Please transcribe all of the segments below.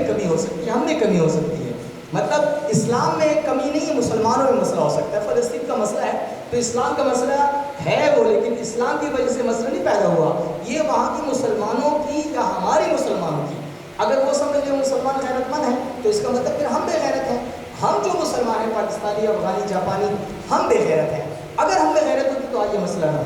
کمی ہو سکتی ہے، ہم میں کمی ہو سکتی ہے. مطلب اسلام میں کمی نہیں ہے، مسلمانوں میں مسئلہ ہو سکتا ہے. فلسطین کا مسئلہ ہے تو اسلام کا مسئلہ ہے وہ، لیکن اسلام کی وجہ سے مسئلہ نہیں پیدا ہوا. یہ وہاں کی مسلمانوں کی یا ہماری مسلمانوں کی. اگر وہ سمجھ لیں مسلمان غیرت مند ہیں تو اس کا مطلب پھر ہم بے غیرت ہیں. ہم جو مسلمان ہیں پاکستانی، افغانی، جاپانی، ہم بے غیرت ہیں. اگر ہم بے غیرت ہوتی تو آج یہ مسئلہ نہ.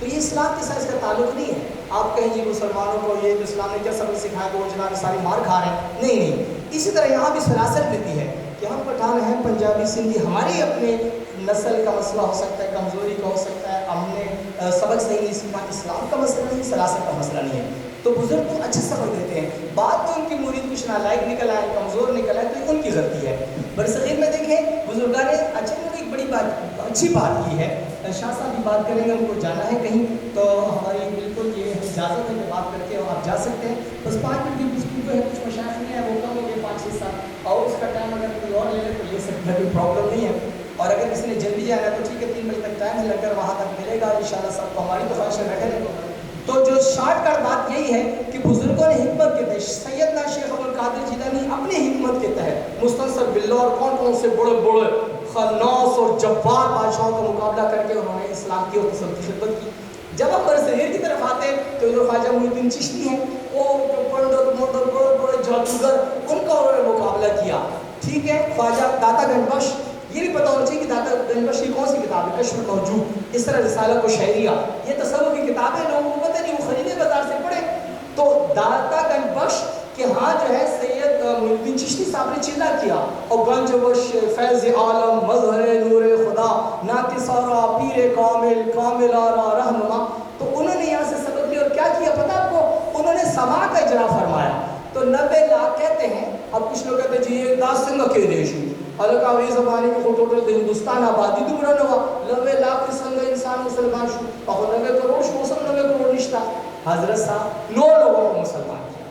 تو یہ اسلام کے ساتھ اس کا تعلق نہیں ہے. آپ کہیں جی مسلمانوں کو یہ جو اسلام نے کیا سبق سکھایا کہ وہ جناب ساری مار کھا رہے ہیں، نہیں نہیں. اسی طرح یہاں بھی سراسر دیتی ہے کہ ہم پٹھان ہیں، پنجابی، سندھی، ہمارے اپنے نسل کا مسئلہ ہو سکتا ہے، کمزوری کا ہو سکتا ہے، ہم نے سبق صحیح نہیں سیکھا. اسلام کا مسئلہ نہیں، سراسر کا مسئلہ نہیں ہے. تو بزرگ تو اچھا سبق دیتے ہیں. بعد میں ان کی مرید کچھ نالائق نکل آئے، کمزور نکل آئے، تو ان کی غلطی ہے. برصغیر میں دیکھیں بزرگان نے اچھا ایک بڑی بات، اچھی بات کی ہے. شاہ صاحب بھی بات کریں گے، ان کو جانا ہے کہیں تو ہماری بالکل یہ اجازت ہے کہ بات کر کے اور آپ جا سکتے ہیں. بس 5 منٹ کی گفتگو ہے. کچھ مشاعر نہیں ہے، وہ کم ہو گئے 5-6 سال، اور اس کا ٹائم اگر کوئی اور لے لے تو لے سکتا ہے، کوئی پرابلم نہیں ہے. اور اگر کسی نے جلدی جانا ہے تو ٹھیک ہے، 3 بجے تک ٹائم ہے، لگ کر وہاں تک ملے گا انشاءاللہ. سب کو ہماری تو خواہش ہے رکھیں. تو جو شارٹ کٹ بات یہی ہے کہ بزرگوں نے حکمت کے تحت، سیدنا شیخ عبد القادر جیلانی اپنے حکمت کے تحت مستنصر باللہ اور کون سے بڑے بڑے خناس اور جبار بادشاہوں کا مقابلہ کر کے انہوں نے اسلام کی اور تصوف کی خدمت کی. جب ہم برصغیر کی طرف آتے ہیں تو ادھر خواجہ معین الدین چشتی ہیں، وہ پنڈت مردت بڑے بڑے جادوگر، ان کا انہوں نے مقابلہ کیا. ٹھیک ہے. خواجہ داتا گنج بخش، یہ بھی پتہ ہونا چاہیے کہ داتا گنج بخش کی کون سی کتاب ہے، کشف موجود. اس طرح رسالہ کو شہریہ، یہ تصوف کی کتابیں لوگوں کو پتہ نہیں، وہ خریدے بازار سے پڑھے. تو داتا گنج بخش کہ ہاں جو ہے سید معین الدین چشتی صاحب نے چلا کیا، اور گنج بخش فیض عالم مظہر نور خدا نعت سارا پیر کامل کامل آرا رہنما. تو انہوں نے یہاں سے سبق لیا اور کیا کیا پتہ آپ کو، انہوں نے سما کا اجرا فرمایا. تو 90 لاکھ کہتے ہیں. اب کچھ لوگ کہتے ہیں جی یہ داسنگا کے دیشی الگ آوری زبانی کو ٹوٹل ہندوستان آبادی تو برا نوا 90 لاکھ سنگ انسان مسلمان شو، اور 90 کروڑ شو سب 90 کروڑ نشتا. حضرت صاحب 9 لوگوں کو مسلمان کیا.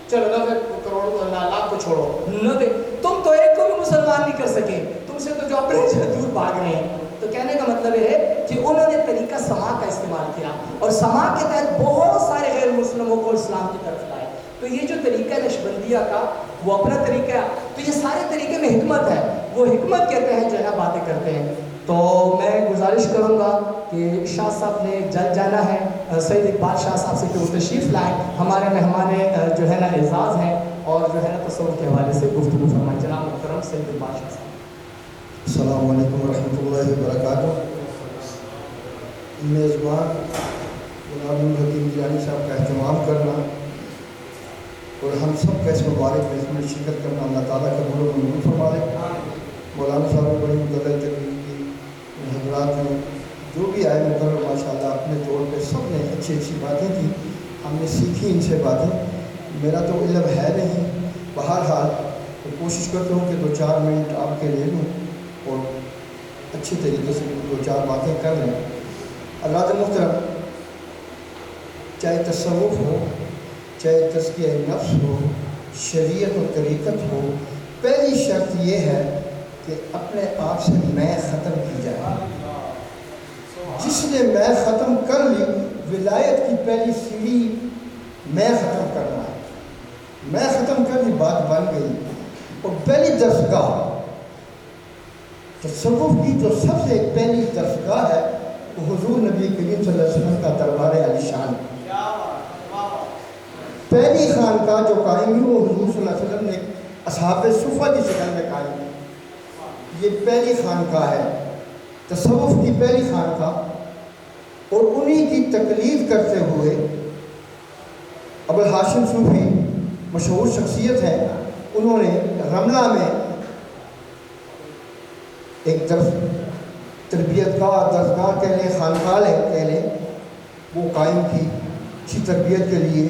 چلو 90 کروڑ لاکھ کو چھوڑو، 90 تم تو ایک کو بھی مسلمان نہیں کر سکے، تم سے تو جو اپنے سے دور بھاگ رہے ہیں. تو کہنے کا مطلب یہ ہے کہ انہوں نے طریقہ سما کا استعمال کیا، اور سما کے تحت بہت سارے غیر مسلموں کو اسلام کی طرف لائے. تو یہ جو طریقہ ہے نشبندیہ کا، وہ اپنا طریقہ ہے. تو یہ سارے طریقے میں حکمت ہے، وہ حکمت کہتے ہیں جو ہے نا باتیں کرتے ہیں. تو میں گزارش کروں گا کہ شاہ صاحب نے جلد جانا ہے، سید اقبال شاہ صاحب سے کہ وہ تشریف لائیں، ہمارے مہمان جو ہے نا اعزاز ہیں، اور جو ہے نا تصوف کے حوالے سے گفتگو فرمائیں. جناب محترم سید اقبال شاہ صاحب. السلام علیکم ورحمۃ اللہ وبرکاتہ. میزبان جناب الحکیم جیلانی صاحب کا اہتمام کرنا اور ہم سب کا اس مبارک میں اس میں شرکت کرنا اللہ تعالیٰ کا قبول و منظور فرما لے. مولانا صاحب نے بڑی مدلل تقریر کی، حضرات نے جو بھی آئے مقرر ماشاء اللہ اپنے طور پہ سب نے اچھی اچھی باتیں کی، ہم نے سیکھی ان سے باتیں. میرا تو علم ہے نہیں، بہرحال تو کوشش کرتا ہوں کہ 2-4 منٹ آپ کے لے لوں اور اچھی طریقے سے 2-4 باتیں کر لیں. حضرات محترم، چاہے تصوف ہو، چاہے تزکیہ نفس ہو، شریعت و طریقت ہو، پہلی شرط یہ ہے کہ اپنے آپ سے میں ختم کی جائے. جس نے میں ختم کر لی، ولایت کی پہلی سیڑھی میں ختم کرنا ہے. میں ختم کر لی، بات بن گئی. اور پہلی درسگاہ تصوف کی جو سب سے پہلی درسگاہ ہے وہ حضور نبی کریم صلی اللہ علیہ وسلم کا دربار عالی شان. پہلی خانقاہ جو قائم ہوئی وہ حضور صلی اللہ علیہ وسلم نے اصحاب صفہ کی شکل میں قائم کی. یہ پہلی خانقاہ ہے، تصوف کی پہلی خانقاہ. اور انہی کی تقلید کرتے ہوئے ابوالہاشم صوفی مشہور شخصیت ہے، انہوں نے رملہ میں ایک تربیت گاہ، درسگاہ کہہ لیں، خانقاہ کہہ لیں، وہ قائم کی اچھی تربیت کے لیے.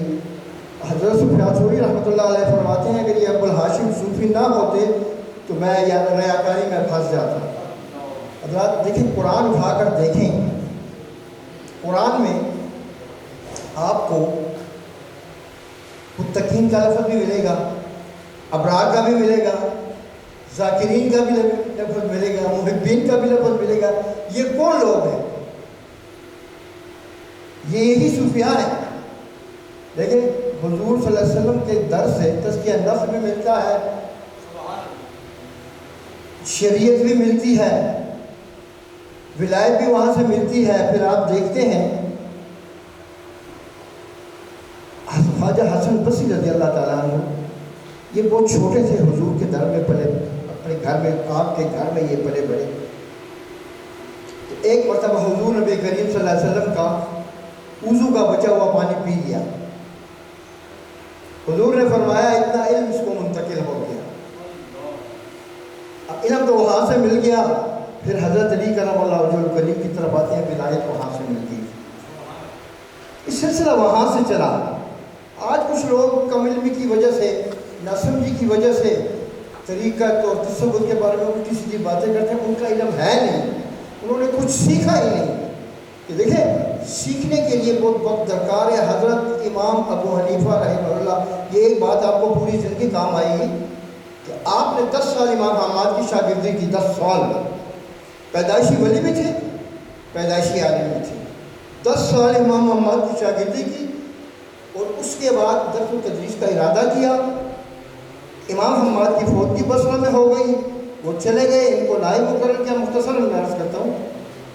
حضرت سفیان ثوری رحمۃ اللہ علیہ فرماتے ہیں کہ یہ ابوالہاشم صوفی نہ ہوتے تو میں ریاکاری میں پھنس جاتا. حضرات دیکھیں، قرآن اٹھا کر دیکھیں، قرآن میں آپ کو متقین کا لفظ بھی ملے گا، ابرار کا بھی ملے گا، ذاکرین کا بھی لفظ ملے گا، محبین کا بھی لفظ ملے گا. یہ کون لوگ ہیں؟ یہ یہی صوفیاء ہیں. لیکن حضور صلی اللہ علیہ وسلم کے در سے تزکیہ نفس بھی ملتا ہے، شریعت بھی ملتی ہے، ولایت بھی وہاں سے ملتی ہے۔ پھر آپ دیکھتے ہیں خواجہ حسن بصری رضی اللہ تعالیٰ عنہ، یہ بہت چھوٹے تھے، حضور کے در میں پلے، اپنے گھر میں، آپ کے گھر میں یہ پلے بڑے۔ تو ایک مرتبہ حضور نبی کریم صلی اللہ علیہ وسلم کا وضو کا بچا ہوا پانی پی لیا۔ حضور نے فرمایا اتنا علم اس کو منتقل ہو گیا۔ اب علم تو وہاں سے مل گیا، پھر حضرت علی کرم اللہ وجہہ الکریم کی طرف آتے ہیں، ولایت وہاں سے ملتی ہے۔ اس سلسلہ وہاں سے چلا۔ آج کچھ لوگ کم علمی کی وجہ سے، ناسمجھی کی وجہ سے طریقت اور تصوف کے بارے میں الٹی سیدھی باتیں کرتے ہیں، ان کا علم ہے نہیں، انہوں نے کچھ سیکھا ہی نہیں۔ کہ دیکھیں سیکھنے کے لیے بہت وقت درکار ہے۔ حضرت امام ابو حنیفہ رحمہ اللہ، یہ ایک بات آپ کو پوری زندگی کام آئے گی کہ آپ نے 10 سال امام احمد کی شاگردی کی، 10 سال۔ پیدائشی ولی بھی تھے، پیدائشی عالم بھی تھے۔ 10 سال امام احمد کی شاگردی کی، اور اس کے بعد درس و تدریس کا ارادہ کیا۔ امام حماد کی فوت کی بصرہ میں ہو گئی، وہ چلے گئے، ان کو نائب مقرر کیا۔ مختصر میں عرض کرتا ہوں،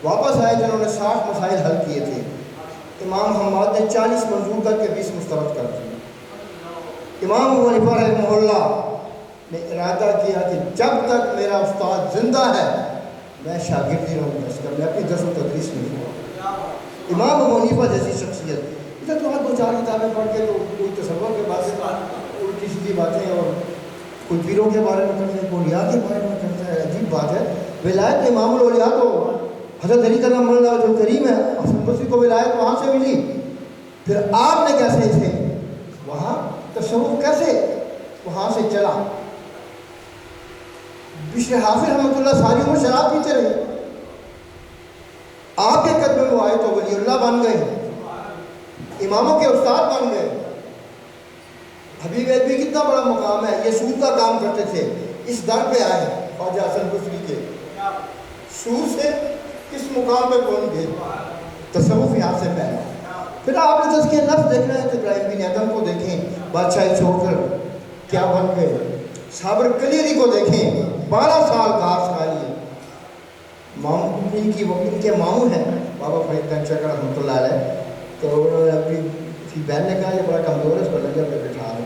واپس آئے جنہوں نے 60 مسائل حل کیے تھے، امام حماد نے 40 منظور کر کے 20 مسترد کر دیے۔ امام ابو حنیفہ رحمہ اللہ نے ارادہ کیا کہ جب تک میرا استاد زندہ ہے میں شاگردی رہوں گا، میں اپنی درس و تدریس نہیں ہوں۔ امام ابو حنیفہ جیسی شخصیت، ادھر تو آپ 2-4 کتابیں پڑھ کے تو کوئی تصور کے باتیں، الٹی سیدھی باتیں، اور کوئی پیروں کے بارے میں کرتے ہیں، کوئی اولیاء کے بارے میں کرتا ہے، عجیب بات ہے۔ ولایت امام الاولیاء تو حضرت علی کرم اللہ جو کریم ہے، حسن بصری کو ولایت وہاں سے ملی، پھر آپ نے کیسے تھے وہاں، تصوف کیسے وہاں سے چلا۔ بشر حافظ رحمۃ اللہ ساری عمر شراب پیتے رہے، آپ کے قدم میں وہ آئے تو ولی اللہ بن گئے، اماموں کے استاد بن گئے۔ حبیب ادبی کتنا بڑا مقام ہے، یہ سود کا کام کرتے تھے، اس در پہ آئے خواجہ حسن بصری کے، سود سے کس مقام پہ پہنچ گئے، تصوف یہاں سے پہلا۔ پھر آپ نے تزکیہ نفس دیکھنا ہے تو ابراہیم بن ادم کو دیکھیں، بادشاہی چھوڑ کر کیا بن گئے۔ صابر کلیری کو دیکھیں، 12 سال گھاس کھائی ہے۔ ان کے ماموں ہیں بابا فرید گنج چکر رحمۃ اللہ علیہ، تو انہوں نے اپنی بہن نے کہا یہ بڑا کمزور ہے، اس کو لنگر پہ بٹھا دو۔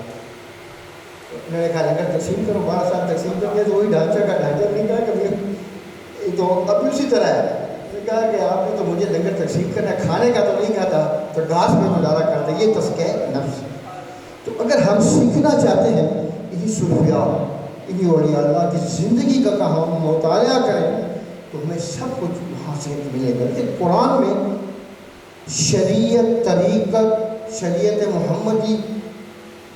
انہوں نے کہا لنگر تقسیم کرو، 12 سال تقسیم کر دیا تو وہی ڈھانچہ کا ڈھانچہ نہیں کہا کبھی، تو اب بھی اسی طرح ہے۔ نے کہا کہ آپ نے تو مجھے لنگر تقسیم کرنا ہے، کھانے کا تو نہیں کھاتا، تو گھاس میں گزارا کرتے، یہ تزکیہ نفس۔ تو اگر ہم سیکھنا چاہتے ہیں انہی صوفیاء، انہی اولیاء اللہ کی زندگی کا ہم مطالعہ کریں تو ہمیں سب کچھ وہاں سے ملے گا۔ کہ قرآن میں شریعت، طریقت، شریعت محمدی،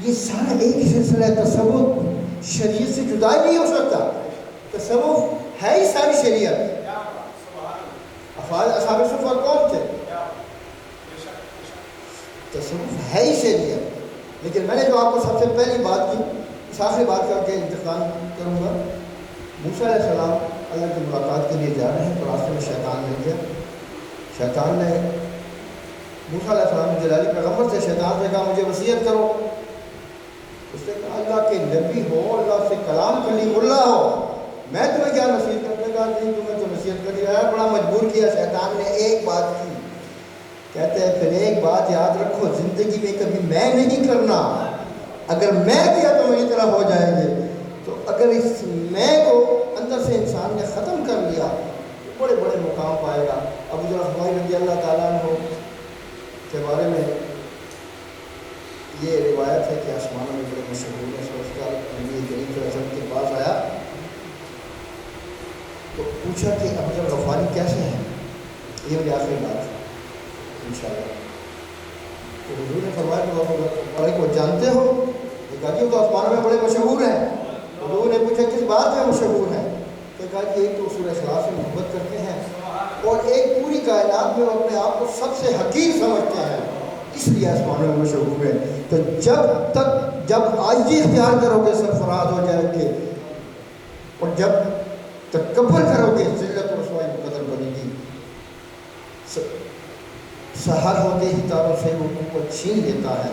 یہ سارا ایک ہی سلسلہ ہے۔ تصوف شریعت سے جدا ہی نہیں ہو سکتا، تصوف ہے ہی ساری شریعت۔ اصحاب صفہ کون تھے؟ تصوف ہے ہی شریعت۔ لیکن میں نے جو آپ کو سب سے پہلی بات کی، اس آخری بات کر کے انتقال کروں گا۔ موسیٰ علیہ السلام اللہ کی ملاقات کے لیے جا رہے ہیں تو راستے میں شیطان مل گیا۔ شیطان نے موسیٰ علیہ السلام جلالی پیغمبر سے شیطان سے کہا مجھے وصیت کرو۔ اس نے کہا اللہ کے نبی ہو، اللہ سے کلام کلیم اللہ ہو، میں تمہیں کیا نصیحت کرنے کا؟ نہیں، تمہیں تو نصیحت کر دیا ہے، بڑا مجبور کیا شیطان نے۔ ایک بات کی، کہتے ہیں پھر ایک بات یاد رکھو، زندگی میں کبھی میں نہیں کرنا، اگر میں کیا تو میری طرح ہو جائیں گے۔ تو اگر اس میں کو اندر سے انسان نے ختم کر لیا تو بڑے بڑے مقام پائے گا۔ ابو ذر غفاری رضی اللہ تعالیٰ عنہ کے بارے میں یہ روایت ہے کہ آسمانوں میں بڑے مشہور ہے، سوچتا نبی کریم صلی اللہ علیہ وسلم کے پاس آیا تو پوچھا کہ ابو ذر غفاری کیسے ہیں، یہ میری آخری بات ہے انشاءاللہ۔ تو حضور نے فرمایا کہ ابو ذر غفاری کو جانتے ہو؟ کہا کہ وہ تو آسمانوں میں بڑے مشہور ہیں۔ حضور نے پوچھا کس بات میں مشہور ہیں؟ تو کہا کہ ایک تو رسول اخلاص سے محبت کرتے ہیں، اور ایک پوری کائنات میں وہ اپنے آپ کو سب سے حقیر سمجھتے ہیں، اس لیے آسمانوں میں مشہور ہیں۔ تو جب عاجزی اختیار کرو گے سرفراز ہو جائیں گے، اور جب تکبر کرو گے ذلت و رسوائی مقدر بنے گی۔ سحر ہوتے ہی تاروں سے وہ چھین لیتا ہے،